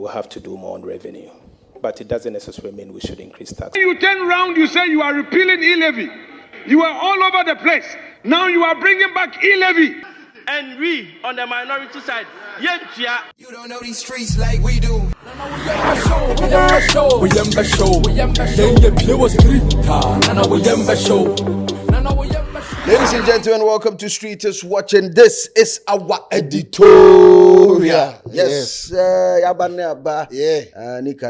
will have to do more on revenue. But it doesn't necessarily mean we should increase tax. You turn around, you say you are repealing e-levy. You are all over the place. Now you are bringing back e-levy. And we, on the minority side, you don't know these streets like we do. Ladies and gentlemen, welcome to Streeters Watching. This is our editorial. Yes, Nika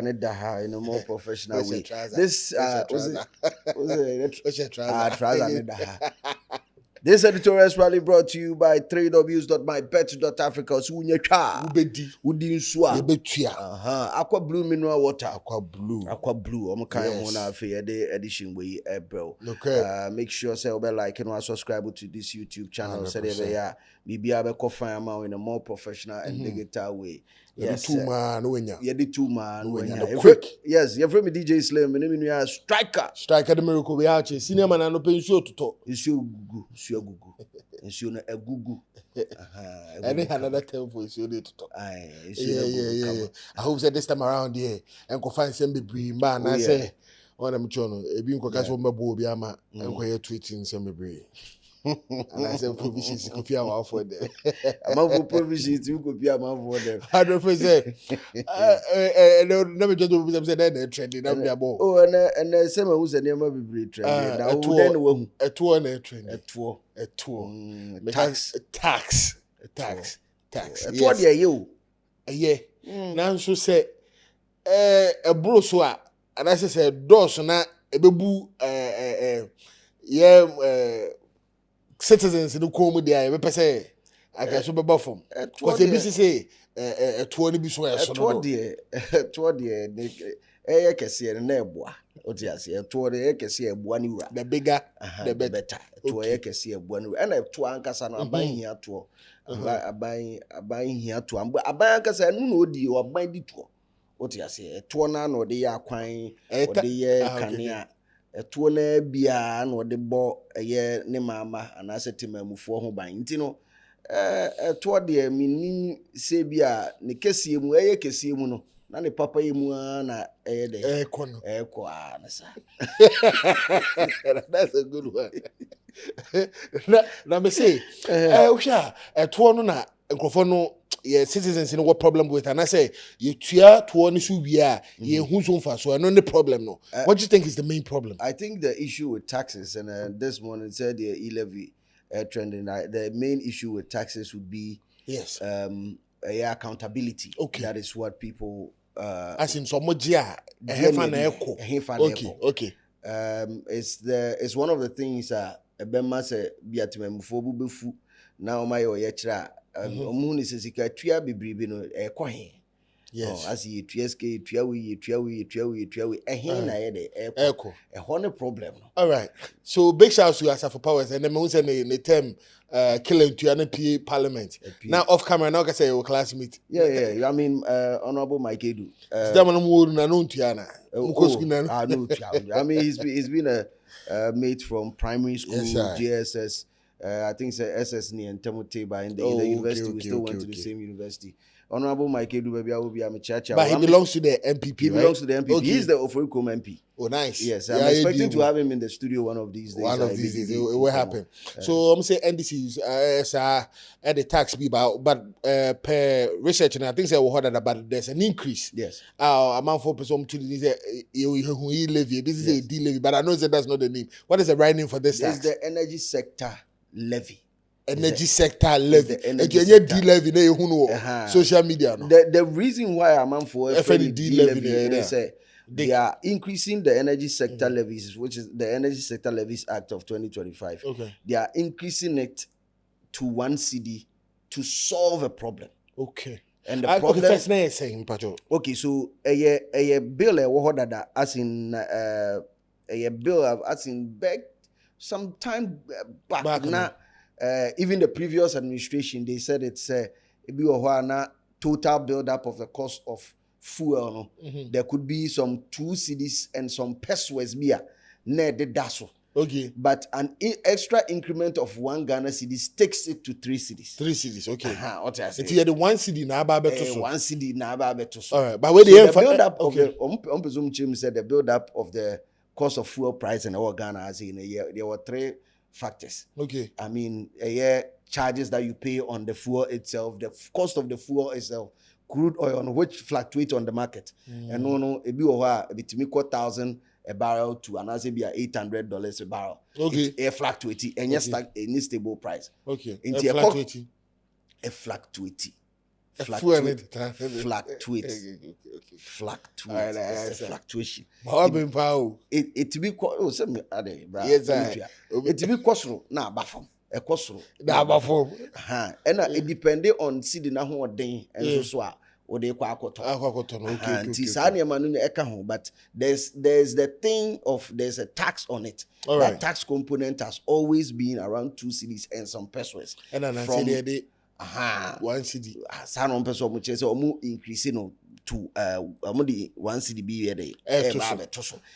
Nedaha in a more professional way. This This editorial is proudly brought to you by www.mybet.africa. Aqua Blue Mineral Water. Aqua Blue. Edition we bro. Make sure say like and subscribe to this YouTube channel. Say there be able to find in a more professional and digital way. Yes, the two man. Quick. Yes, you're from DJ Slim. My name is Striker. Striker the miracle we are. Senior man no pay show to talk. Gugu. Na Gugu. Any another term for you to talk. Yeah. I hope that this time around here and go find some be man. I say on them channel. Ebi nko kaso mabo bi ama enko ye tweeting some be. And I said provisions could be our for them. Among provisions you could be among for them. 100%. Never just do them say that trendy. Oh, and some who's a name of be trendy. Now a tour and a trend. A tour. Tax. What are you? Yeah. Now so say a brochure and I say doors na a bebu citizens in the come there, we say I can show be from. Because they say a 20 be so toward the kesi na eboa otiase to the kesi eboa ni wura the bigger the better to kesi eboa ni wura na to ankasa na aban hia to aban hia to aban ankasa nu na odi aban di to otiase to na na odi ya kwan odi ye kanea etuo na bia na odi bo ye ne mama anase temamufo ho ban ntino etuo de mini se bia ne kesi mu kesi mu no na ne papa yemu na de eko na sa. That's a good one. Na me say usha etuo no na nkrofo no yeah citizens in what problem with and I say you tua to ni so bia ye hu so mfa so no problem no. What do you think is the main problem? I think the issue with taxes and this morning said the e-levy trending the main issue with taxes would be accountability. Okay, that is what people as in so much okay. It's one of the things ebema say biatememfo bubefu na o mayo ye kira omu ni sesika tua bebribe no ekohe. Yes. As you TSK tuawi na ye de eko e problem no. All right, so big shout out to us for powers and then we say the term killing to an PA parliament now off camera now can say your classmate. Yeah I mean honorable Mike Edu I mean he's been a mate from primary school. Yes, JSS I think it's SS ni Ntemote by in the university. We still went to the same university. Honorable Mike Edu, baby, I will be a chacha. But he belongs to the MPP. He belongs to the MPP. Okay. He's the Oforikom MP. Oh, nice. Yes, I'm expecting to have him in the studio one of these days. One of these days, it will happen. So I'm saying NDCs at the tax be but per research, and I think they will hold that, but there's an increase. Yes. Amount for person to this levy. This is a D levy, but I know that that's not the name. What is the right name for this tax? It's the energy sector levy. Energy sector levy. D levy social media. No? The reason why I'm for D levy, they say they are increasing the energy sector levies, which is the Energy Sector Levies Act of 2025. Okay. They are increasing it to 1 cedi to solve a problem. Okay. And the problem. Okay, first name saying, Pacho. Okay, so a bill as in a bill as in back some time back now. Even the previous administration, they said it's a total build-up of the cost of fuel. There could be some 2 cedis and some pesos beer near the daso. Okay. But an extra increment of 1 Ghana cedi takes it to 3 cedis. 3 cedis, okay. What I say? It's here the 1 cedi na aba beto so. 1 cedi na aba beto so. All right, but where So the build up of the said the build up of the cost of fuel price in our Ghana as in a year, there were 3 factors. Okay. I mean, a year charges that you pay on the fuel itself, the cost of the fuel itself, crude oil, which fluctuate on the market. And no, it be over between 1,000 a barrel to another be $800 a barrel. Okay. It fluctuating and yes, like any stable price. Okay. Into Fluctuating. A fluctuating. Fluctuate. Fluctuation. It be oh some other yes, it be costro na bafom. A costro na bafom. And it depending on cedi na ho den and so a or they kwakoto. Okay. But there's the thing of there's a tax on it. All that right. tax component has always been around 2 cedis and some pesos. And then from they 1 cedi. San on peso much so mu increase no to the 1 cedi be there.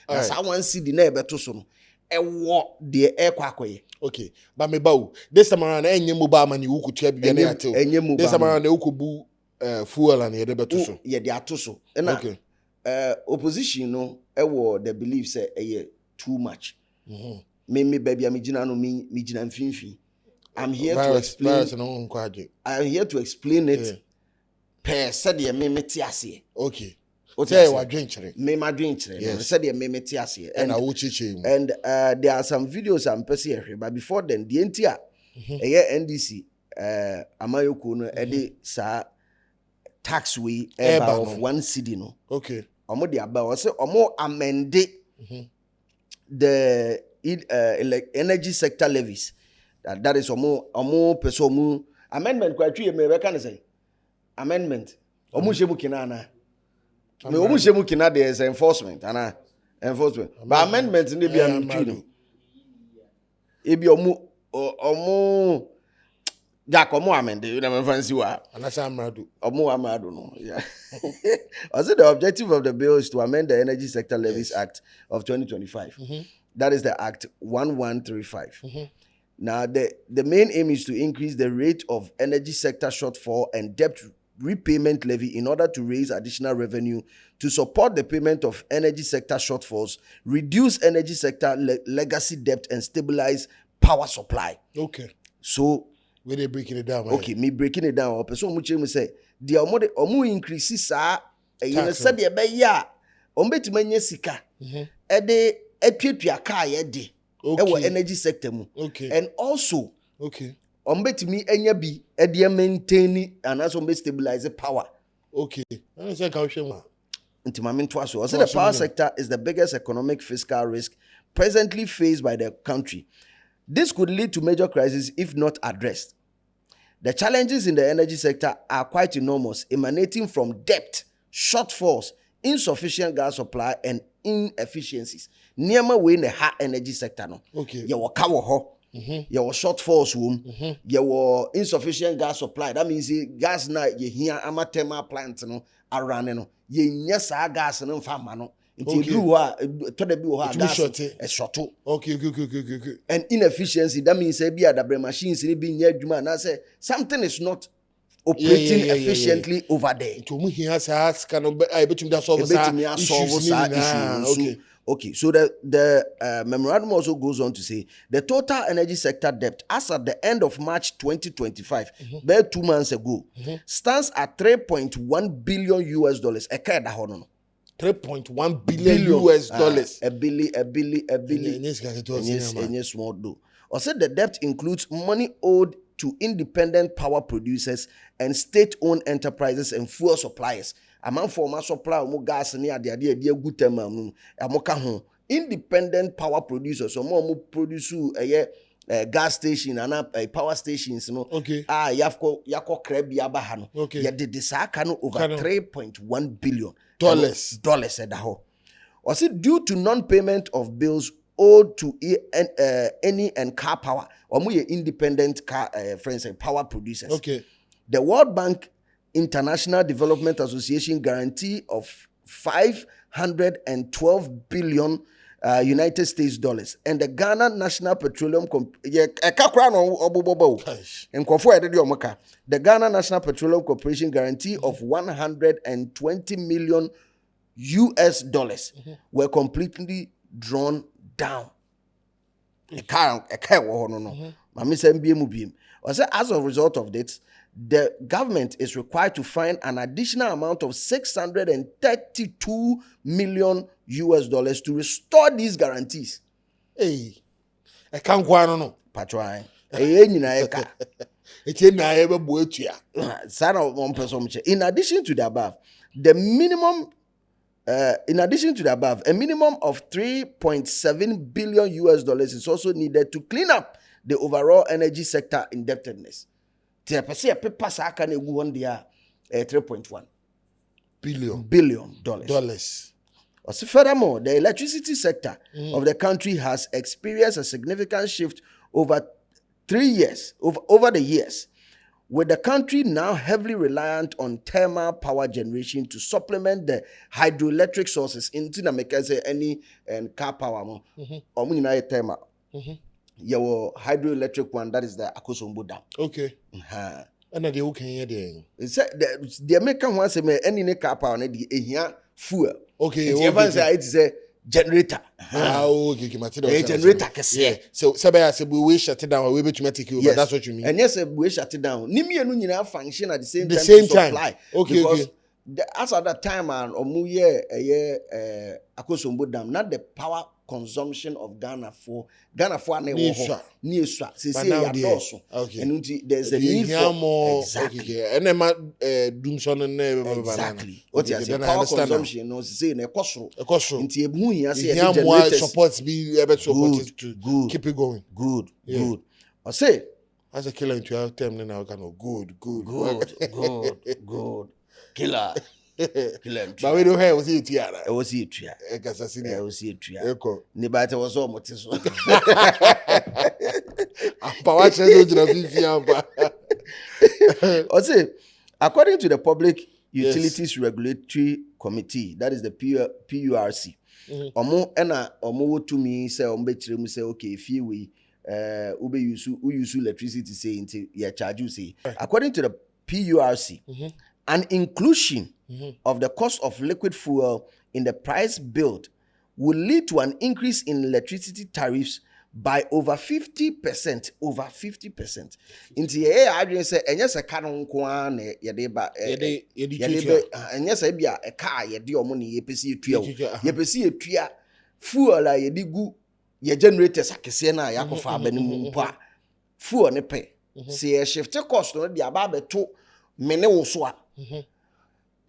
Na sa 1 cedi na ebeto so no. E wo de e kwakoye. Okay. But me bawo. This time around enye mobile money wo kutua bi na ato. This time around e wo bu fuel and yede beto so. Ye de ato so. Okay. Opposition no e wo the belief say e too much. Me baby am gina no me gina mfinfi. I'm here to explain. I'm here to explain it. Per said the me ase. Okay. Say what drink me my drink. Said the me ase. And I will teach you. And there are some videos I'm passing here, but before then the NTR NDC amayoko no ede sa taxway of 1 cedi no. Okay. Omo de aba o say omo amend the energy sector levies. That is omo person amendment kwa twi me can say amendment omo shemu kinana me omo shemu kina there is enforcement but amendment ne bia no twi no e bi omo Jack omo amend you never fancy wa anasa amrado no yeah. Also the objective of the bill is to amend the Energy Sector Levies Act of 2025. That is the Act 1135. Now, the main aim is to increase the rate of energy sector shortfall and debt repayment levy in order to raise additional revenue to support the payment of energy sector shortfalls, reduce energy sector legacy debt, and stabilize power supply. Okay. So, where they breaking it down? Okay, me breaking it down. Person much me say the omo increase sa you said the be ya ombetuma sika e de atwatwa car ye de. Okay. Energy sector mu. Okay. And also, okay. Ombetimi enya bi e maintain and also stabilize power. Okay. I say caution. The power sector is the biggest economic fiscal risk presently faced by the country. This could lead to major crises if not addressed. The challenges in the energy sector are quite enormous, emanating from debt, shortfalls, insufficient gas supply, and inefficiencies. Niema we in the high energy sector no. Okay. You were cover ho. You were shortfalls room. You were insufficient gas supply. That means gas na you hear amatema plant no around no. You nyesa gas no farmer no. Until you are to the bill gas a short. Okay, good. And inefficiency. That means be at the machines being near Juma. I say something is not operating efficiently over there. To me, he has asked, can I bet him that solve issue. Okay, so the memorandum also goes on to say the total energy sector debt as at the end of March 2025, about 2 months ago, stands at $3.1 billion US. A 3.1 billion US dollars. A billion. Yes, small do. Also, the debt includes money owed to independent power producers and state-owned enterprises and fuel suppliers. Among former supply mo gas ni ade good term amoka ho independent power producers so mo produce gas station and power stations no. Okay. Yako krabia ba ha no. Okay. Ya de sa aka no over $3.1 billion dollars at ho. Also due to non-payment of bills owed to any and car power or mo independent car friends and power producers. Okay. The World Bank International Development Association guarantee of $512 billion United States dollars, and the Ghana National Petroleum the Ghana National Petroleum Corporation guarantee of 120 million US dollars were completely drawn down. As a result of this, the government is required to find an additional amount of 632 million US dollars to restore these guarantees. Hey, I can't go on. No. Patron. In addition to the above, a minimum of 3.7 billion US dollars is also needed to clean up the overall energy sector indebtedness. 3.1 billion dollars. Furthermore, the electricity sector of the country has experienced a significant shift over the years, with the country now heavily reliant on thermal power generation to supplement the hydroelectric sources into any car power. Thermal. Your hydroelectric one, that is the Akosombo Dam. Okay. And the okay there. The American one say any car power here fuel. Okay. It's a generator. Okay. A generator. Yeah. So Sabaya we shut it down. We be to take you over. That's what you mean. And yes, we shut it down. Nimi enu function at the same time. Supply. Okay. Because as at that time and Akosombo Dam, not the power consumption of Ghana for okay. And there's a need for more. Exactly. Okay. And then Dumsor and exactly. What you say power consumption no say na ekosoro. Nti ebu here say more supports be able to support to keep it going. Good. I say as a killer into our term now kind of good. Killer. But we don't have was it here. It was it here. It was it here. Echo. Nibate was almost so. Power change according to the Public Utilities Regulatory Committee, that is the PURC, omo to me say ombechire say okay if we use electricity say into ya charge you say. According to the PURC, an inclusion of the cost of liquid fuel in the price build will lead to an increase in electricity tariffs by over 50%. Over 50%. Into I say, and yes, a canon kwan, yadeba, and yes, I be a car, your money, yepesi tria, fuel, yedigu, ye generators, a casena, yakofa, benimumpa, fuel ne pay. See a shift cost, no, the ababe to mene woswa.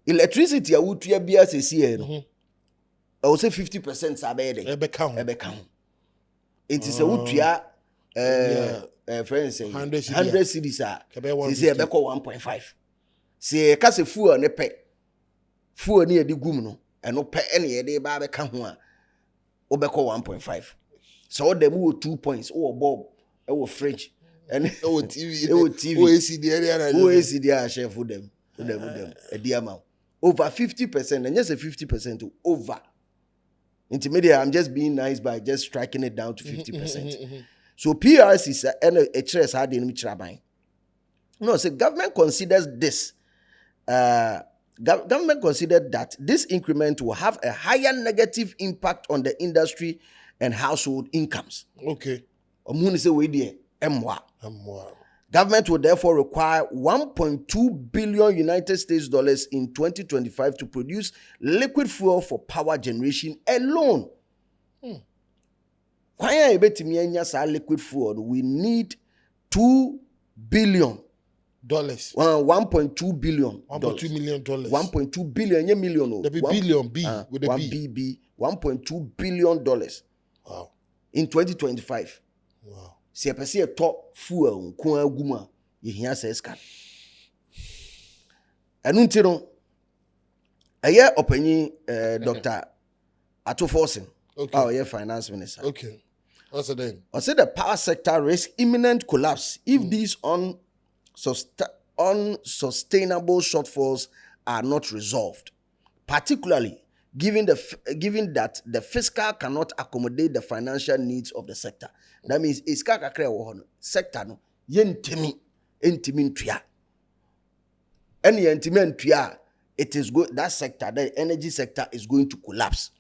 Electricity, I would be as a CN. I would say 50% sabede. Ebekam. It is a woodria, friends say 100 cities are. They say Ebeko 1.5. Say a case fuel ne pe. Fuel near the gumno, and no pay any day babe come one. Obeko 1.5. So they move 2 points. Oh, Bob, oh, French. And TV. OACD chef for them. A dear amount. Over 50%, and just a 50% over. Intermediate, I'm just being nice by just striking it down to 50%. So PRS is a trace hard in which rabbi. No, so government considers this. Government considered that this increment will have a higher negative impact on the industry and household incomes. Okay. Government will therefore require 1.2 billion United States dollars in 2025 to produce liquid fuel for power generation alone. Why liquid fuel? We need $2 billion. 1.2 billion. 1.2 million dollars. 1.2 billion. Yeah, million. The billion B with the B. $1.2 billion. Wow. In 2025. Wow. Si a person top fuel kwa guma ye hia se scan enu ntino eye opanyi Dr. Ato Forson our finance minister. Okay. What's the name? I said the power sector risks imminent collapse if these unsustainable shortfalls are not resolved, particularly given that the fiscal cannot accommodate the financial needs of the sector. That means iska kakra wo no sector no yentimi ntua. Any yentimi ntua, it is good, that sector, the energy sector is going to collapse.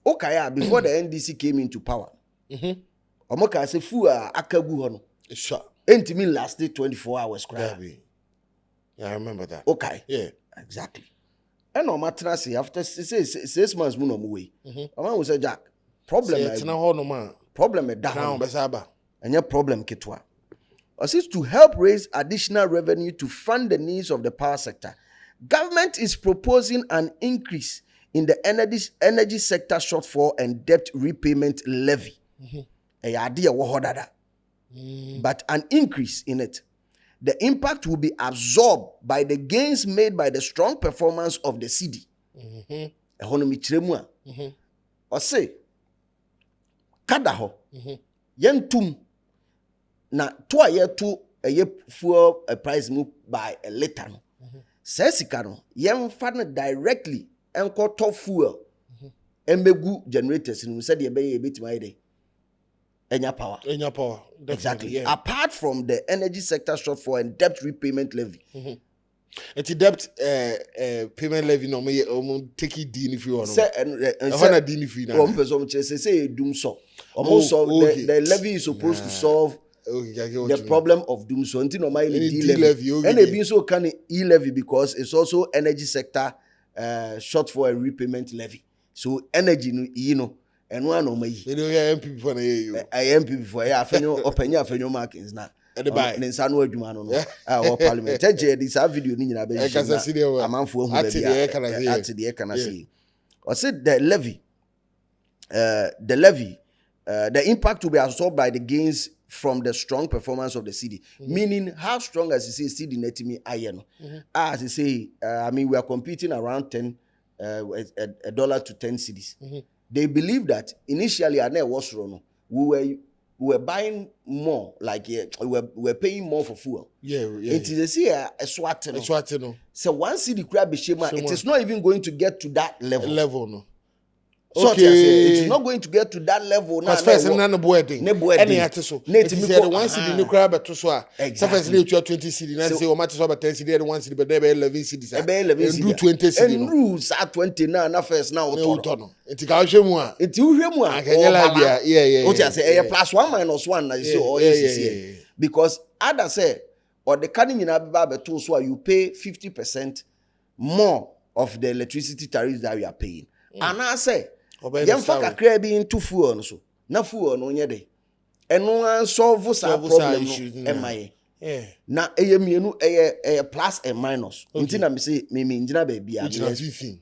Okay, before the NDC came into power. Omoka say fu akagu ho no. Sure. Entimi lasted 24 hours. Yeah, I remember that. Okay. Yeah. Exactly. And no matter say after 6 months we no way. Omo say Jack, problem e down. And your problem ketwa. Assist to help raise additional revenue to fund the needs of the power sector. Government is proposing an increase in the energy sector shortfall and debt repayment levy. But an increase in it. The impact will be absorbed by the gains made by the strong performance of the cedi. Or say, Kadaho, Yentum, na to a year to a year fuel a price move by a letter. Sesikano, yen fan directly and call top fuel. Embegu generators, and we said ye be a bit my day. Enya power. Exactly. Yeah. Apart from the energy sector shortfall and debt repayment levy. It's a debt payment levy no me take it din if you want. Say din if you know. Say Dumsor. The levy is supposed to solve the problem of Dumsor. Until normally D levy. And it being so can E-levy because it's also energy sector shortfall and repayment levy. So energy, you know. And one of my MP before MP before opinion markings now. And the buy. Then Sanu Jumano, our parliament. This video in a man for whom at the can I see. Or said the levy, the impact will be absorbed by the gains from the strong performance of the cedi. Meaning, how strong as you say, cedi netimi iron. As you say, I mean, we are competing around $10 to 10 cedis. They believe that initially we were buying more, like we were paying more for fuel. It is a swatino. So one city crab it is not even going to get to that level. No. So it is not going to get to that level now. First, no boarding. Any artiso. Native one city no crab to swa. First, you 20 city. Now say, "Oh, matters about 10 city. One city, but they be 11 cities. Do 20 city. And rules are 20 now. Na first now. It's a caution. It's you yeah. What you say? Plus 1 minus 1. Now you say, because other say, or the cutting in Abiba to so you pay 50% more of the electricity tariffs that we are paying. And I say. Yamfa kakra bi into fuel so na fuel no nye de eno solve sa problem no emaye na eyemienu plus and minus nti na me say me ngina ba bia me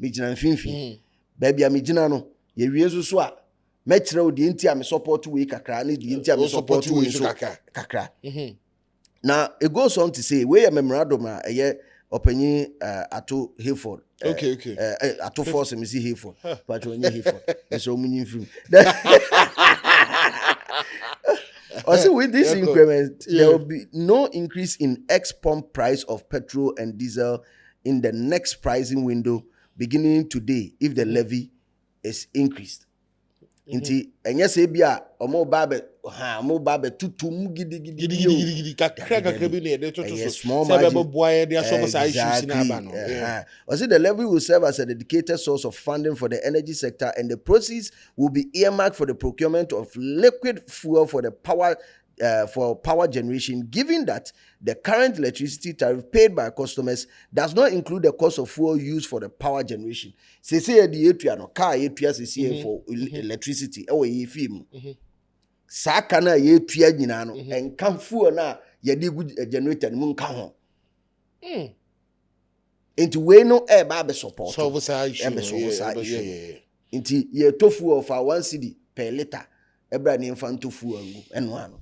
gina finfin ba bia me gina no ye wie so a me kire odi nti a me support we kakra na di nti a me support we so kakra na it goes on to say we memorandum a Openye Ato Forson. Okay. Ato Forson is Hayford. But when you Hayford, so many film. Also, with this increment, there will be no increase in ex-pump price of petrol and diesel in the next pricing window beginning today if the levy is increased. Inti enye se bia omo babe tutum gidi kakra bi ne de toto so small se be boy dey so say issues na ba no. Also the levy will serve as a dedicated source of funding for the energy sector and the proceeds will be earmarked for the procurement of liquid fuel for the power generation, given that the current electricity tariff paid by customers does not include the cost of fuel used for the power generation. Say the etua no car etua say for electricity e we film. Sa kana etua nyina no en kan fuel na ye de generator ni mun kan ho. Into we no e ba be support. So issue. Into ye to fuel for 1 cedi per liter. Ebra ni infanto fuel ngu eno ano.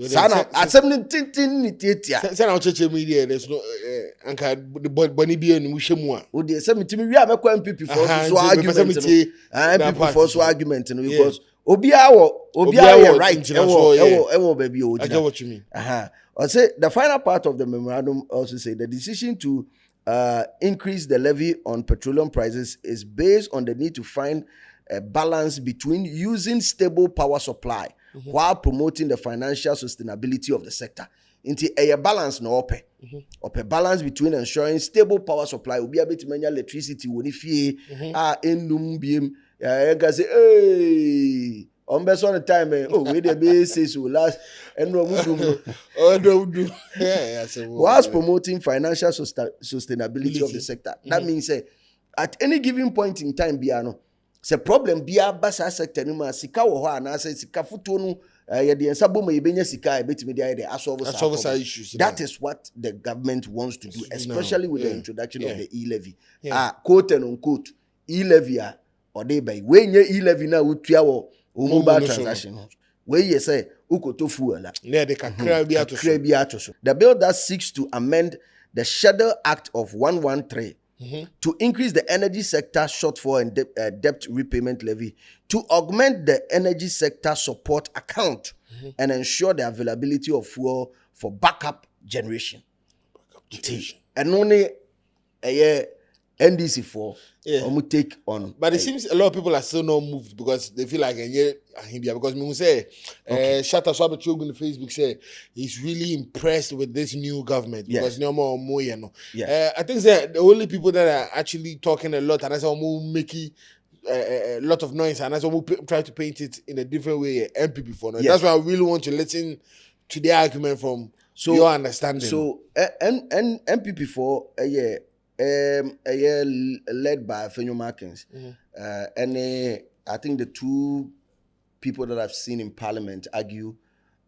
Sana asem tintin ni tietia sana o cheche media there's no anka boni bi enu hwemu a o de some timi wi amekwa MPP for so argument MPP for so argument no because obia right ewo baby o I get what you mean. I say the final part of the memorandum also say the decision to increase the levy on petroleum prices is based on the need to find a balance between using stable power supply while promoting the financial sustainability of the sector. Into a balance no ope. Ope balance between ensuring stable power supply will be able to manage electricity when if ye in Numbim. Say, hey, on best on the time, we the basis will last and no do. Oh, no, do. Yeah, Whilst promoting financial sustainability of the sector. That means at any given point in time, biano, se problem bia basa sector no ma sika wo ho ana se sika futo no ye de nsabo ma yebenya sika e betimi de de asolve issues. That is what the government wants to do, especially with the introduction of the e-levy. Quote and unquote, e-levy or they by when ye e-levy na utua wo mobile transaction. Where you say ukoto fuel. The bill that seeks to amend the Schedule Act of 113 to increase the energy sector shortfall and debt repayment levy, to augment the energy sector support account and ensure the availability of fuel for backup generation. And only a year NDC for take on. But it seems a lot of people are still not moved because they feel like because we say Shatta Swabe Chogun on Facebook say he's really impressed with this new government because no more I think that the only people that are actually talking a lot and that's all making a lot of noise and that's all try to paint it in a different way MPP for now. That's why I really want to listen to the argument from your understanding. So MPP for a year led by Fenyo Markins. And I think the two people that I've seen in Parliament argue,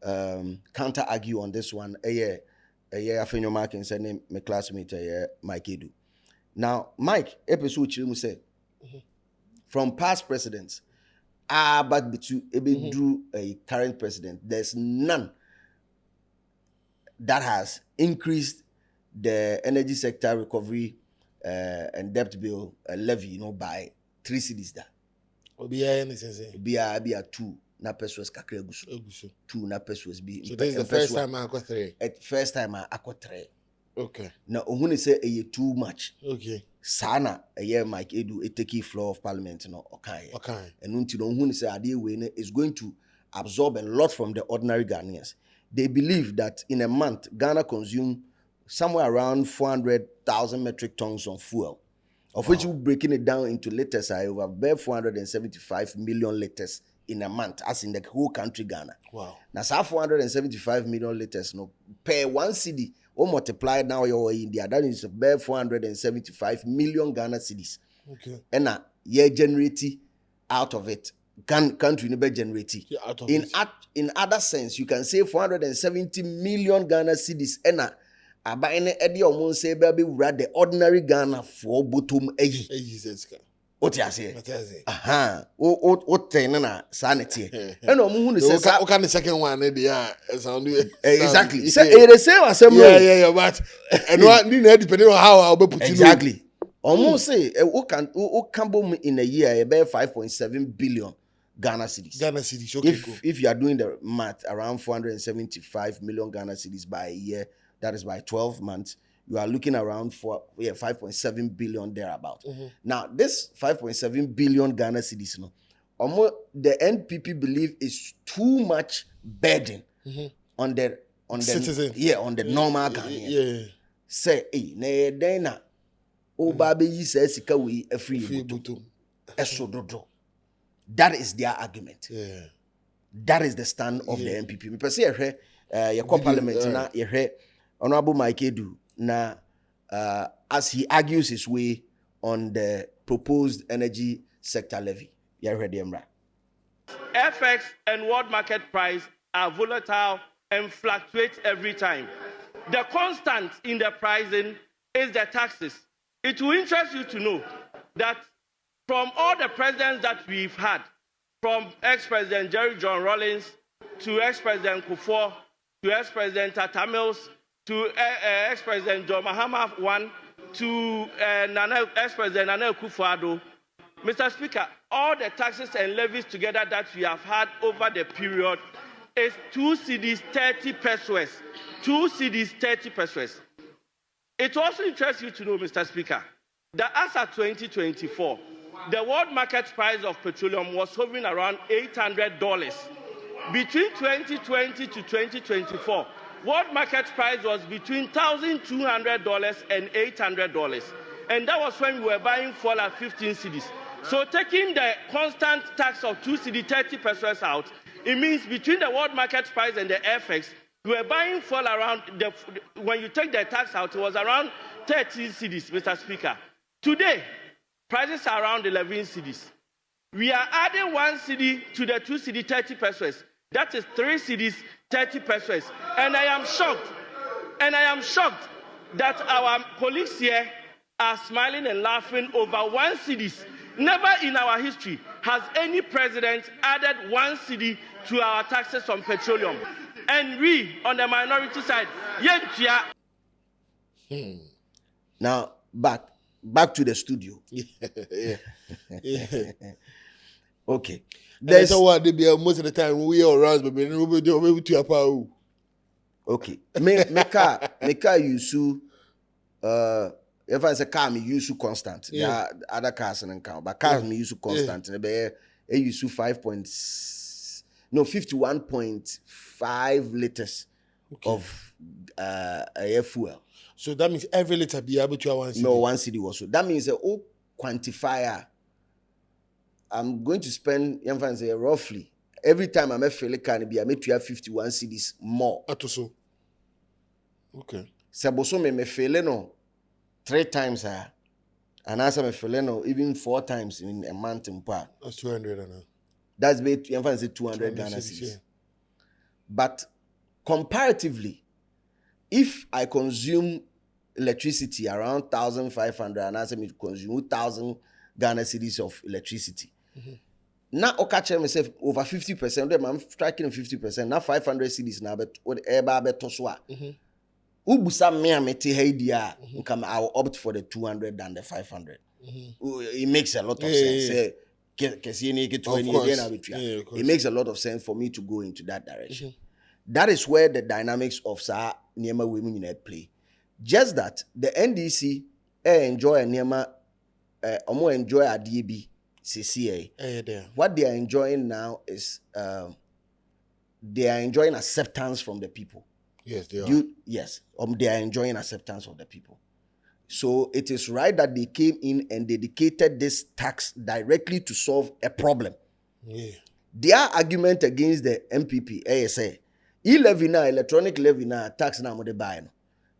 counter argue on this one. Fenyo Markins and my classmate Mike Edu. Now, Mike, episode Chimu said from past presidents, but between drew a current president, there's none that has increased the energy sector recovery and debt bill levy, by 3 cedis that. Obia 2 na pesos kakra guso. 2 na pesos bi. So this is the first time I got 3. First time I got 3. Okay. Now ohun say too much. Okay. Sana Mike Edu take floor of parliament no okay. And unti no ohun say ade we is going to absorb a lot from the ordinary Ghanaians. They believe that in a month Ghana consume somewhere around 400,000 metric tons of fuel, of which we're breaking it down into liters, over about 475 million liters in a month, as in the whole country, Ghana. Wow. Now, 475 million liters, per 1 cedi, or multiply now you're in India, that is about 475 million Ghana cedis. Okay. And now, you're generating out of it. Country never generating. In other sense, you can say 470 million Ghana cedis, and now, but in the almost say baby read the ordinary Ghana for bottom what you say? What na sanity. And who says what kind of second one? Exactly. Say the same as yeah, but and what depending on how I'll put exactly. Almost say what can in a year about 5.7 billion Ghana cedis. Okay, if you are doing the math around 475 million Ghana cedis by a year. That is by 12 months. You are looking around for 5.7 billion thereabout. Now, this 5.7 billion Ghana cedis, the NPP believe is too much burden on the citizen. On the normal Ghanaian. Say, hey, na obabe yi say sika we free buto. That is their argument. That is the stand of the NPP. Me say your parliament na Honorable Mike Edu, as he argues his way on the proposed energy sector levy. You ready, Emra? FX and world market price are volatile and fluctuate every time. The constant in the pricing is the taxes. It will interest you to know that from all the presidents that we've had, from ex-president Jerry John Rawlings to ex-president Kufuor to ex-president Tata Mills, to ex-president John Mahama I, to ex-president Nana Akufo-Addo. Mr. Speaker, all the taxes and levies together that we have had over the period is 2 cedis 30 pesos. 2 cedis 30 pesos. It also interests you to know, Mr. Speaker, that as of 2024, the world market price of petroleum was hovering around $800. Between 2020 to 2024, world market price was between $1,200 and $800. And that was when we were buying fuel at 15 cedis. So taking the constant tax of 2 cedi 30 pesos out, it means between the world market price and the FX, we were buying fuel around, when you take the tax out, it was around 13 cedis, Mr. Speaker. Today, prices are around 11 cedis. We are adding 1 cedi to the 2 cedi 30 pesos. That is 3 cedis 30 pesos. And I am shocked that our colleagues here are smiling and laughing over 1 cedis. Never in our history has any president added 1 cedi to our taxes on petroleum. And we, on the minority side, Now, back to the studio. Okay. That's what they be most of the time we are around, but we do to your. Okay. Me car use if I say car me use constant. There are other cars in car, but cars me use constant. I use 51.5 liters of air fuel. So that means every liter be able to 1 cedi. No, 1 cedi also. That means quantifier. I'm going to spend roughly every time I'm a fairly can be I make to have 51 cedis more. So. Okay. Saboso me fail no 3 times and as me fail no even 4 times in a month in part. That's 200 That's be 200 Ghana cedis. Yeah. But comparatively, if I consume electricity around 1,500 and as me consume 1,000 Ghana cedis of electricity. Now, okay, myself over 50%. I'm striking 50%. Now 500 cedis now, but what eba toswa. Ubusa me ameti heidia. I'll opt for the 200 than the 500. It makes a lot of sense. It makes a lot of sense for me to go into that direction. That is where the dynamics of Sa Niema women in play. Just that the NDC enjoy a Niema, enjoy a DB. CCA. What they are enjoying now is they are enjoying acceptance from the people. Yes, they are. They are enjoying acceptance of the people. So it is right that they came in and dedicated this tax directly to solve a problem. Yeah. Their argument against the MPP, ASA, e-levy now, electronic levy now, tax now,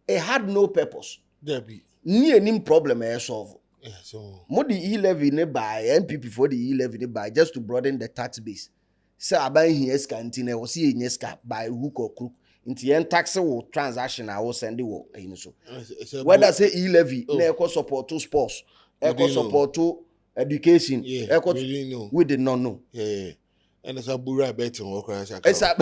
it had no purpose. There be. Any problem solve. Yeah, so More the e-levy ne buy MPP for the e-levy ne buy just to broaden the tax base. So I buy here scantine or see in yeska by hook or crook into the taxable transaction I will send you so. Whether say e-levy ne eco support to sports, eco support to education, eco we did not know. Yeah. And it's a bura betting or crash. It's a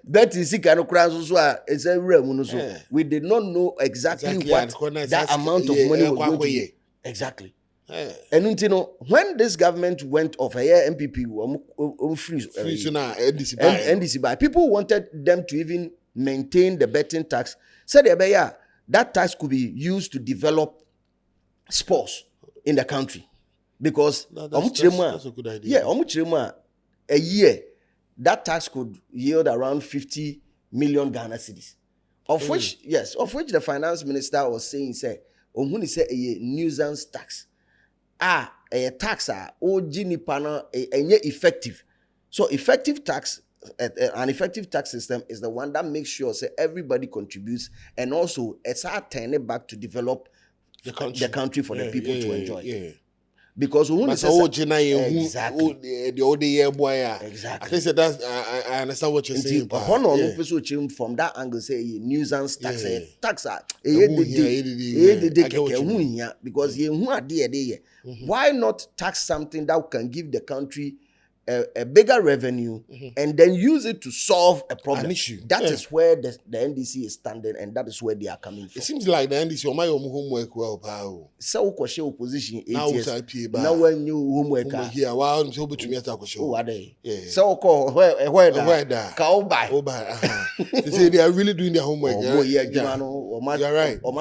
bet is sick and crash so it's a real so. We did not know exactly what that amount of money was going to be. Exactly. And you know, when this government went off here, MPP freeze NDC buy. People wanted them to even maintain the betting tax. Said that tax could be used to develop sports in the country. Because that's a good idea. Yeah, a year, that tax could yield around 50 million Ghana cedis. Of which the finance minister was saying, when he said a nuisance tax, a tax ojinipana effective. So effective tax, an effective tax system is the one that makes sure everybody contributes and also it's turn it back to develop the country for the people to enjoy. Yeah. Because when exactly. The old year boy. Exactly. I think that's I understand what you're saying. From that angle, say nuisance tax, tax. Because why not tax something that can give the country a bigger revenue and then use it to solve a problem. An issue. That is where the NDC is standing, and that is where they are coming from. It seems like the NDC on my own homework well, pal. So, question opposition 8 Now years. now Now when you homework here, wow, I'm so between me at a show. who are they? Yeah. So call where that? Cow buy. Oh, they say they are really doing their homework. You're right. And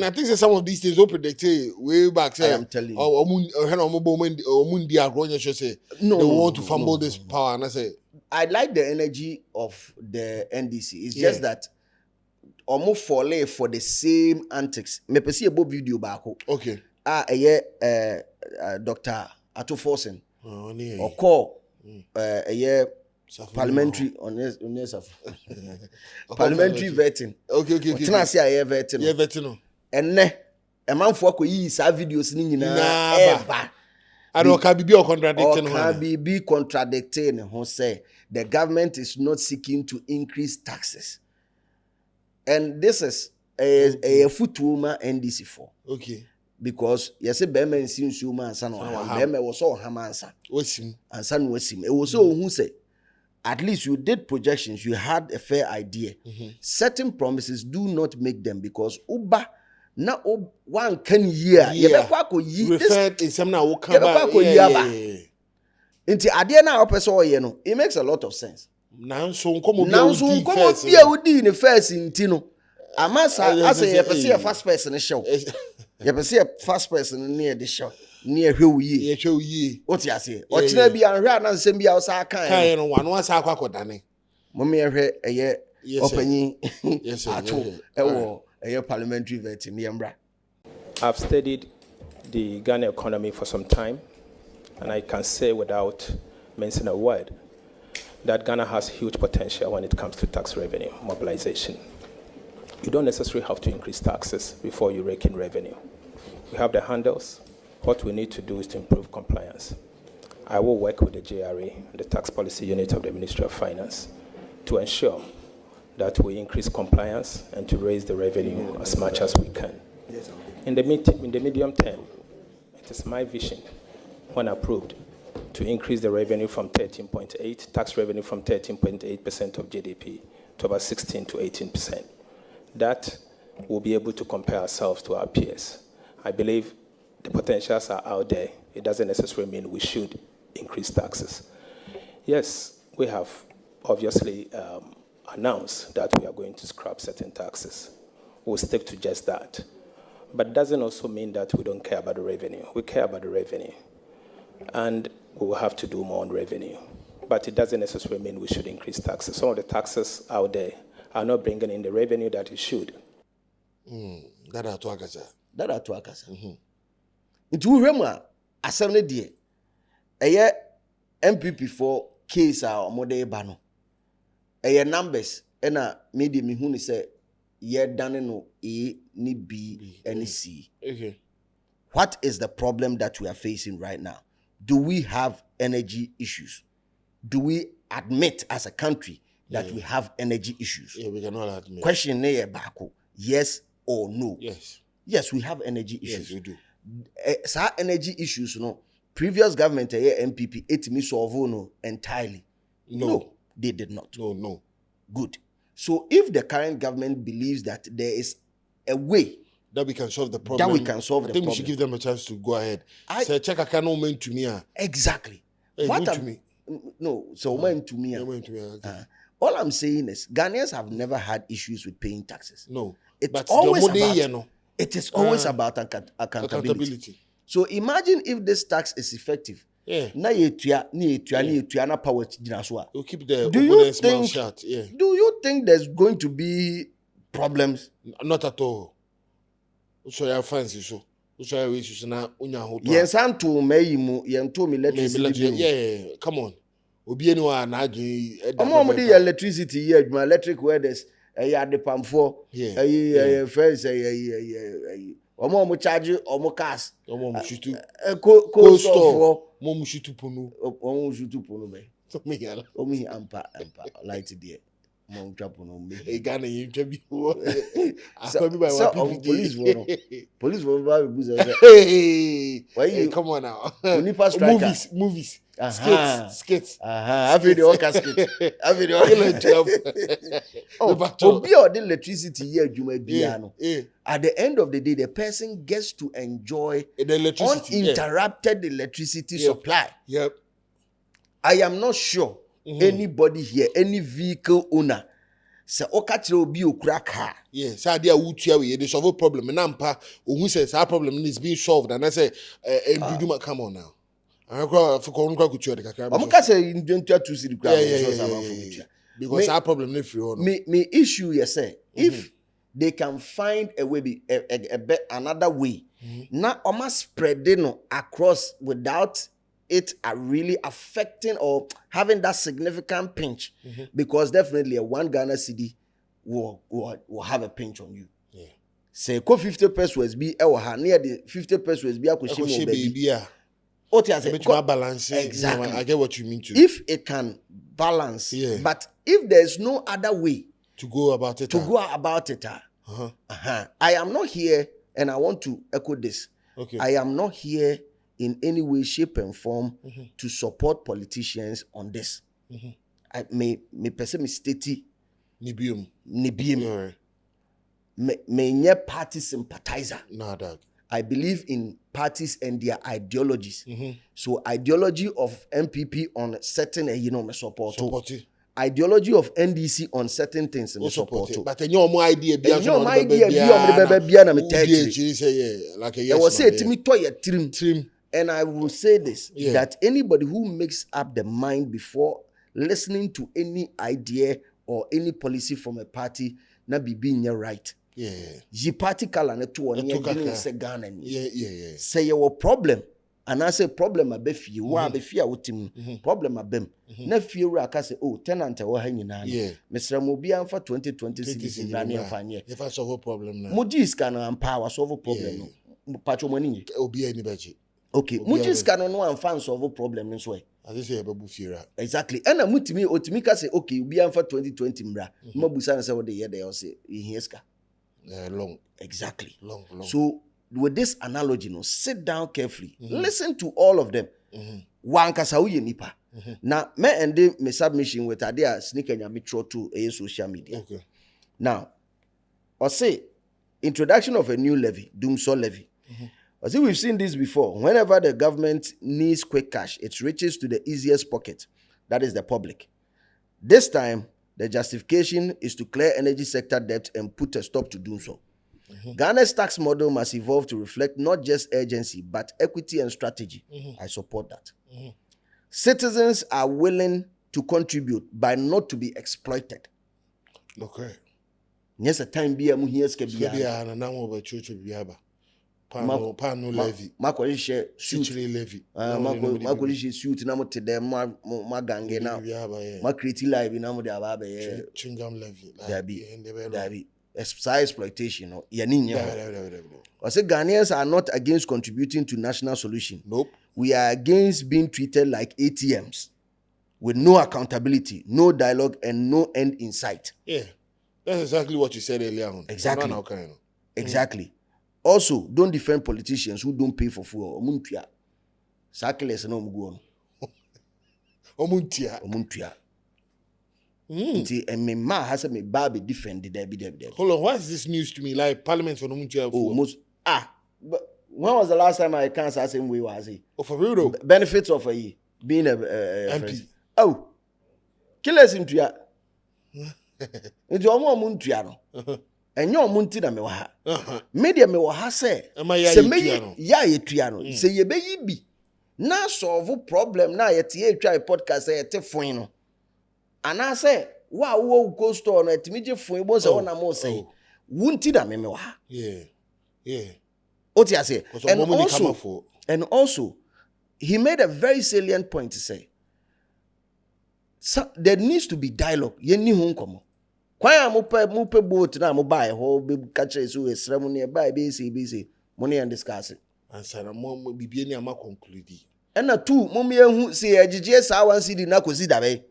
I think that some of these things will predict way back. I am telling you. They want to fumble this power, and I say I like the energy of the NDC. It's just that almost fall for the same antics. Me pesi ebo video back. okay. Dr. Ato Forson. Oh, nee. Or call parliamentary parliamentary vetting. Okay. Tina say aye vetting. Yeah, vetting. Enne a man for ko yi sa videos ni nyina eba. I don't can be contradicting. Or can be contradicting who say the government is not seeking to increase taxes. And this is a footwoman NDC for. Okay. Because you say Bema and Sinsuma and San Bema was all Hamansa. Wasim. And San Wasim. It was so who say at least you did projections, you had a fair idea. Certain promises do not make them because Uba na one can year. Referred in some now come back. Into idea now person you know it makes a lot of sense. Now so come be in the first in Tino. Amasa as a first person show. You see a first person near the show. Near who ye. What you say? Or be and ran and send me outside kind. One was aqua Danny. Mommy, a year opening. Yes, A year parliamentary vet in Yambra. I've studied the Ghana economy for some time, and I can say without mentioning a word that Ghana has huge potential when it comes to tax revenue mobilization. You don't necessarily have to increase taxes before you rake in revenue. We have the handles. What we need to do is to improve compliance. I will work with the JRA, the tax policy unit of the Ministry of Finance, to ensure that we increase compliance and to raise the revenue as much as we can. In the medium term, it is my vision, when approved, to increase the revenue from 13.8, tax revenue from 13.8% of GDP to about 16 to 18%. That will be able to compare ourselves to our peers. I believe the potentials are out there. It doesn't necessarily mean we should increase taxes. Yes, we have obviously announced that we are going to scrap certain taxes. We'll stick to just that. But it doesn't also mean that we don't care about the revenue. We care about the revenue. And we will have to do more on revenue. But it doesn't necessarily mean we should increase taxes. Some of the taxes out there are not bringing in the revenue that it should. That are to Akasa. Into Rema, Assembly dear. A year MPP for case our model bano. A year numbers, and a medium who say, ye done no A, ni B, ni C. Okay. What is the problem that we are facing right now? Do we have energy issues? Do we admit as a country that we have energy issues? Yeah, we cannot admit. Question near Bako, yes or no? Yes. Yes, we have energy issues. Yes, we do. Energy issues, no. Previous government, MPP, it me solve no entirely. No, they did not. No. Good. So if the current government believes that there is a way that we can solve the problem, I think we should give them a chance to go ahead. Say check a cannot mean to me. Exactly. Hey, what to me? No, so meant to me. Okay. All I'm saying is Ghanaians have never had issues with paying taxes. No. It's always about it is always about accountability. So imagine if this tax is effective. Yeah. Na na power we'll keep the opponent's mouth shut. Yeah. Do you think there's going to be problems? Not at all. So you fancy so. So you wish na unya hoto. Yes, anto meyimu, yento me electricity. Yeah, come on. Obi anyone na adwin. Omo dey electricity here, electric welders. The pump for first omo charge omo cars omo shutu cost for omo shutu ponu be so me yala omo ampa light there mo trapono me e Ghana you bi wo akobi by one police for ba buza hey come on now striker movies Skits. Every day, okay, skit. Every day, obi or the electricity here, Juma at the end of the day, the person gets to enjoy The electricity. uninterrupted electricity supply. Yep. I am not sure anybody here, any vehicle owner, say okachire obi okura car. Yeah, so idea wutua we dey solve problem. Na mpa ohun says our problem is being solved and I say come on now. I go for kutua de kakra. Omuka say in 22 city crowd because our problem if you know. Me issue you say if they can find a way another way. Now almost spreading across without it are really affecting or having that significant pinch, because definitely a One Ghana Cedi will have a pinch on you. Yeah. Say, 50 pesos be near the 50 pesos be balance. Exactly. I get what you mean too. If it can balance, but if there's no other way to go about it, I am not here, and I want to echo this. Okay. I am not here in any way, shape, and form to support politicians on this. I may person state Nibium. May party sympathizer. Nah, dog. I believe in parties and their ideologies. So ideology of MPP on certain, me support. Ideology of NDC on certain things, me support. But your idea, trim. And I will say this, that anybody who makes up the mind before listening to any idea or any policy from a party, na be being right. Ye party color na to one say Ghana. Say your problem. And I say problem a befi, wa befi a utim, problem a bem. Na fear I say, oh, tenant or hanging na. Mr. Mobian for 2020 citizens running a fine. If I solve a problem now. Mujis can empower solve a problem. Patrimony. Obi any budget. Okay, Mujis can no one fan solve a problem this way. I just say a babu fear. Exactly. And mutimi otimika say, okay, be for 2020 mbra. Mabusan say what the year they all say, hereska. Long. Exactly. Long. So with this analogy, sit down carefully. Listen to all of them. One kasauye nipa. Now, me and me submission with idea sneak and metro to a social media. Okay. Now, or say introduction of a new levy, Dumsor levy. I see we've seen this before. Whenever the government needs quick cash, it reaches to the easiest pocket. That is the public. This time, the justification is to clear energy sector debt and put a stop to Dumsor. Ghana's tax model must evolve to reflect not just urgency, but equity and strategy. I support that. Citizens are willing to contribute by not to be exploited. Okay. Yes, a time be a muhias can be Pano Levy. Mako share suit Levy. Mako suit na mo te dem ma gange na. Ma create live na mo de ababe. Chingam Levy. Dabi. Exploitation or yaninya. I say Ghanaians are not against contributing to national solution. Nope. We are against being treated like ATMs with no accountability, no dialogue, and no end in sight. Yeah. That's exactly what you said earlier on. Exactly. Exactly. Also, don't defend politicians who don't pay for fuel. Omuntia. Sakeles no mugo. Omuntia. Nti emma has me baby defend the Hold on, why is this news to me? Like Parliament for Omuntia. Oh, most but when was the last time I can't say same way was it? Oh, for real though. Benefits of being a MP. Oh. Killers into ya. Into omuntia no. Enyo munti na me wa ha. Media me wa ha say. Se me ya yetua no. Se ye be yibi. Na solve problem na ye tie twa podcast say te fon no. Ana say wa wo go store no etimi je fon bo say wona mo say. Wunti na me wa ha. Yeah. Oti ase. And also he made a very salient point to say. So there needs to be dialogue. Ye ni ho nkomo. Kwaya mupe boat na mo buy ho be catch so esrem ne buy be say money and discuss it. Answer na mo bibie ni ama conclude. And na two mo me hu say agige sa One Cedi na kosi da be.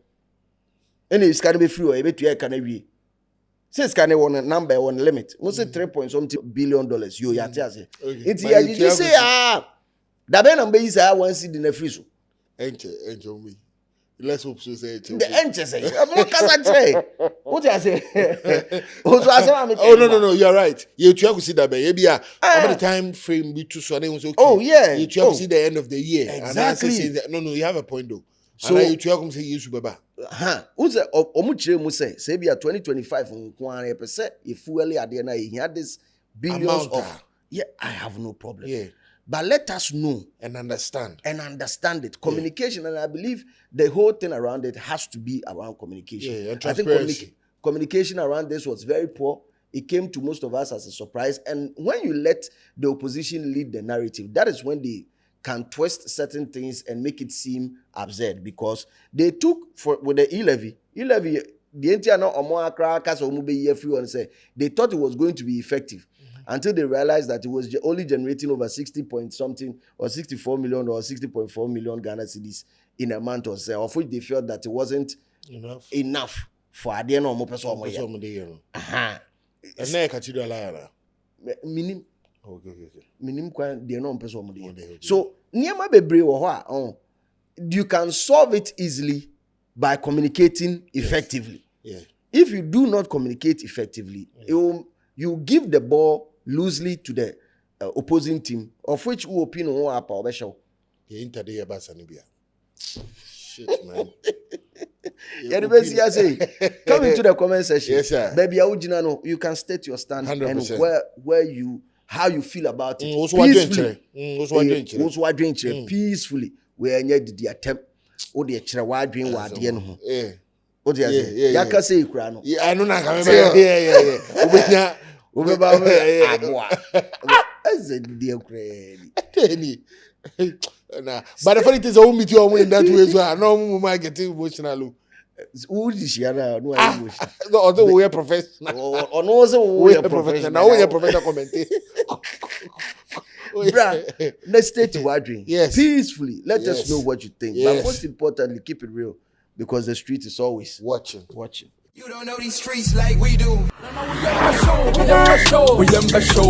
Ene iska be free o e betu e ka na wie. Say iska ne one number one limit. Mo say 3.something billion dollars yo ya te ase. Iti agige say da be na be isa One Cedi na free so. Enche me. Let's hope so say The enche say. What can I say? What I say? Oh no, you're right. You try to see that by maybe the time frame be too so was okay. Oh yeah. You try to see the end of the year. Exactly. No, you have a point though. So you try to say yes baba. Who's the omuchire mu say be 2025 nkware percent if fuel ade na he had this billions of I have no problem. Yeah. But let us know and understand it. Communication, and I believe the whole thing around it has to be around communication. Yeah, and I think communication around this was very poor. It came to most of us as a surprise. And when you let the opposition lead the narrative, that is when they can twist certain things and make it seem absurd, because they took with the e-levy, the entire they thought it was going to be effective. Until they realized that it was only generating over 60 point something or 64 million or 60.4 million Ghana cedis in a month or so, of which they felt that it wasn't enough for Adiana or Mopeso. So, you can solve it easily by communicating effectively. Yeah. If you do not communicate effectively, you give the ball loosely to the opposing team, of which who opinion who are power show. Shit, man. Come into the comment section. Yes, sir. Baby, you can state your stand 100%. And how you feel about it. Peacefully. Where you did the attempt. Or the extra wide dream were the end. What do you say? Yaka say Ukrano. Yeah, I know not. Yeah. But the funny thing is, I won't meet you in that way. So I know I get emotional. Who is she? No, although we are professional. Or no, we are professional. Now we are professional commenting. Let's state your dream. Yes. Peacefully. Let us know what you think. Yes. But most importantly, keep it real, because the street is always watching. You don't know these streets like we do.